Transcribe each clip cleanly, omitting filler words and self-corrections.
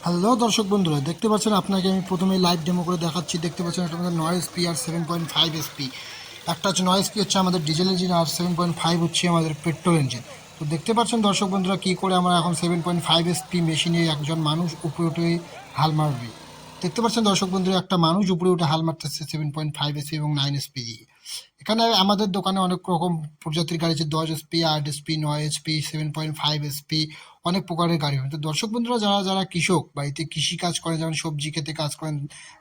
Hello দর্শক বন্ধুরা, দেখতে পাচ্ছেন আপনাকে আমি প্রথমে লাইভ ডেমো করে দেখাচ্ছি। দেখতে পাচ্ছেন এটা আমাদের নয় এসপি আর 7.5 এসপি। একটা হচ্ছে নয় এসপি হচ্ছে আমাদের ডিজেল ইঞ্জিন, আর 7.5 হচ্ছে আমাদের পেট্রোল ইঞ্জিন। তো দেখতে পাচ্ছেন দর্শক বন্ধুরা কী করে আমরা এখন 7.5 এসপি মেশিনে একজন মানুষ উপরে উঠে হাল মারবে। দেখতে পাচ্ছেন দর্শক বন্ধুরা একটা মানুষ উপরে উঠে হাল মারতেছে 7.5 এসপি এবং 9 এসপি দিয়ে। এখানে আমাদের দোকানে অনেক রকম প্রজাতির গাড়ি আছে, 10 এসপি, 8 এসপি, 9 এসপি, 7.5 এসপি, অনেক প্রকারের গাড়ি হয়। তো দর্শক বন্ধুরা যারা যারা কৃষক, বাড়িতে কৃষি কাজ করেন, যেমন সবজি খেতে কাজ করেন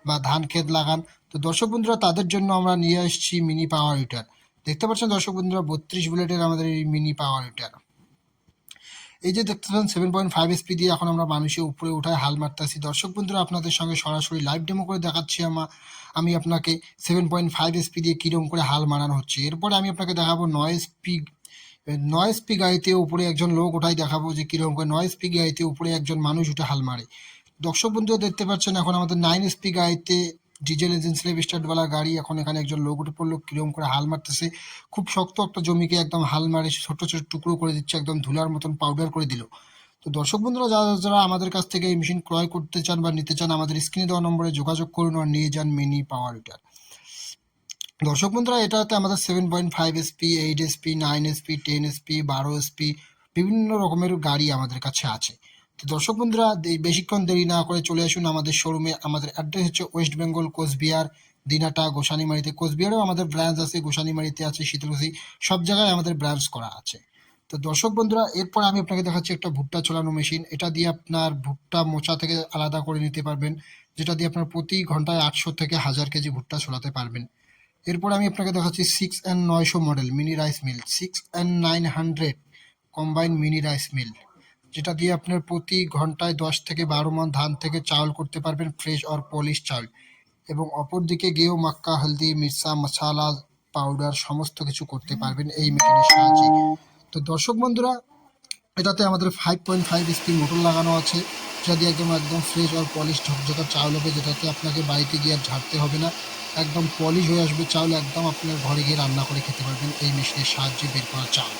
বা ধান ক্ষেত লাগান, তো দর্শক বন্ধুরা তাদের জন্য আমরা নিয়ে এসেছি মিনি পাওয়ার হিটার। দেখতে পাচ্ছেন দর্শক বন্ধুরা 32 বুলেটের আমাদের এই মিনি পাওয়ার হিটার। এই যে দেখতে পাচ্ছেন 7.5 এসপি দিয়ে এখন আমরা মানুষের উপরে উঠায় হাল মারতেছি। দর্শক বন্ধুরা আপনাদের সঙ্গে সরাসরি লাইভ ডেমো করে দেখাচ্ছি আমি আপনাকে 7.5 এসপি দিয়ে কীরকম করে হাল মারানো হচ্ছে। এরপরে আমি আপনাকে দেখাবো 9 এসপি গাড়িতে উপরে একজন লোক ওঠাই দেখাবো যে কীরকম করে 9 এসপি গাড়িতে উপরে একজন মানুষ উঠে হাল মারে। দর্শক বন্ধুরা দেখতে পাচ্ছেন এখন আমাদের 9 এসপি গাড়িতে ডিজেল ইঞ্জিন স্লেভ স্টার্টওয়ালা গাড়ি, এখন এখানে একজন লোক উঠে পড়লো, কিরকম করে হাল মারতেছে। খুব শক্ত একটা জমিকে একদম হাল মারে ছোট ছোট টুকরো করে দিচ্ছে, একদম ধুলার মতন পাউডার করে দিল। তো দর্শক বন্ধুরা যারা যারা আমাদের কাছ থেকে এই মেশিন ক্রয় করতে চান বা নিতে চান, আমাদের স্ক্রিনে দেওয়া নম্বরে যোগাযোগ করুন আর নিয়ে যান মিনি পাওয়ার হিটার। দর্শক বন্ধুরা এটাতে আমাদের 7.5 SP, 8 SP, 9 SP, 10 SP, 12 SP বিভিন্ন রকমের গাড়ি আমাদের কাছে আছে। তো দর্শক বন্ধুরা বেশিক্ষণ দেরি না করে চলে আসুন আমাদের শোরুমে। আমাদের অ্যাড্রেস হচ্ছে ওয়েস্ট বেঙ্গল, কোচবিহার, দিনাটা, গোসানিমারিতে। কোচবিহারেও আমাদের ব্রাঞ্চ আছে, গোসানিমারিতে আছে, শীতলকুচি, সব জায়গায় আমাদের ব্রাঞ্চ করা আছে। তো দর্শক বন্ধুরা এরপর আমি আপনাকে দেখাচ্ছি একটা ভুট্টা ছোলানো মেশিন। এটা দিয়ে আপনার ভুট্টা মোচা থেকে আলাদা করে নিতে পারবেন, যেটা দিয়ে আপনার প্রতি ঘন্টায় 800 থেকে 1000 কেজি ভুট্টা ছোলাতে পারবেন। এরপর আমি আপনাকে দেখাচ্ছি 6N900 model mini rice mill, 6N900 combine mini rice mill, যেটা দিয়ে আপনার প্রতি ঘন্টায় 10 থেকে 12 মণ ধান থেকে চাউল করতে পারবেন, ফ্রেশ আর পলিশ চাউল। এবং অপরদিকে গেও, মাক্কা, হলদি, মির্চা, মশালা পাউডার সমস্ত কিছু করতে পারবেন এই মেশিনের সাহায্যে। তো দর্শক বন্ধুরা এটাতে আমাদের 5.5 এসপি মোটর লাগানো আছে, যেটা দিয়ে একদম একদম ফ্রেশ আর পলিশ ঝকঝকা চাউল হবে, যেটাতে আপনাকে বাড়িতে গিয়ে আর ঝাড়তে হবে না। একদম পলিশ হয়ে আসবে চাউল, একদম আপনার ঘরে গিয়ে রান্না করে খেতে পারবেন এই মেশিনের সাহায্যে বের করা চাউল।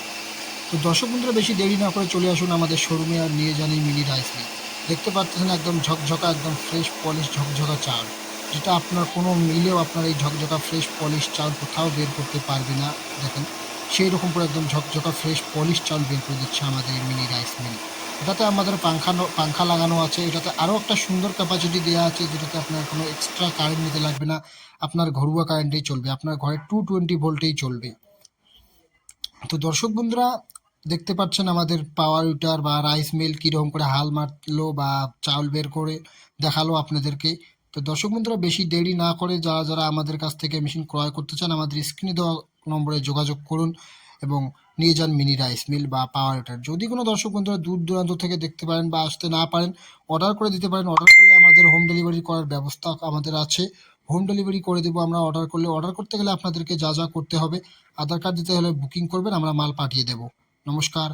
তো দর্শক বন্ধুরা বেশি দেরি না করে চলে আসুন আমাদের শোরুমে আর নিয়ে যান এই মিনি রাইস মিল। দেখতে পাচ্ছেন একদম ঝকঝকা, একদম ফ্রেশ পলিশ ঝকঝকা চাউল, যেটা আপনার কোনো মিলেও আপনার এই ঝকঝকা ফ্রেশ পলিশ চাউল কোথাও বের করতে পারবে না। দেখেন সেই রকম করে একদম ঝকঝকা ফ্রেশ পলিশ চাউল বের করে দিচ্ছে আমাদের এই মিনি রাইস মিল। এটাতে আমাদের পাংখা লাগানো আছে। এটাতে আরও একটা সুন্দর ক্যাপাসিটি দেওয়া আছে, যেটাতে আপনার কোনো এক্সট্রা কারেন্ট নিতে লাগবে না, আপনার ঘরোয়া কারেন্টেই চলবে, আপনার ঘরে 220 ভোল্টেই চলবে। তো দর্শক বন্ধুরা দেখতে পাচ্ছেন আমাদের পাওয়ার হিটার বা রাইস মিল কীরকম করে হাল মারলো বা চাউল বের করে দেখালো আপনাদেরকে। তো দর্শক বন্ধুরা বেশি দেরি না করে যারা যারা আমাদের কাছ থেকে মেশিন ক্রয় করতে চান, আমাদের স্ক্রিনে দেওয়া নম্বরে যোগাযোগ করুন এবং নিয়ে যান মিনি রাইস মিল বা পাওয়ার হিটার। যদি কোনো দর্শক বন্ধুরা দূর দূরান্ত থেকে দেখতে পারেন বা আসতে না পারেন, অর্ডার করে দিতে পারেন। অর্ডার করলে আমাদের হোম ডেলিভারি করার ব্যবস্থা আমাদের আছে, হোম ডেলিভারি করে দেবো আমরা অর্ডার করলে। অর্ডার করতে গেলে আপনাদেরকে যা যা করতে হবে, আধার কার্ড দিতে হলে বুকিং করবেন, আমরা মাল পাঠিয়ে দেব। নমস্কার।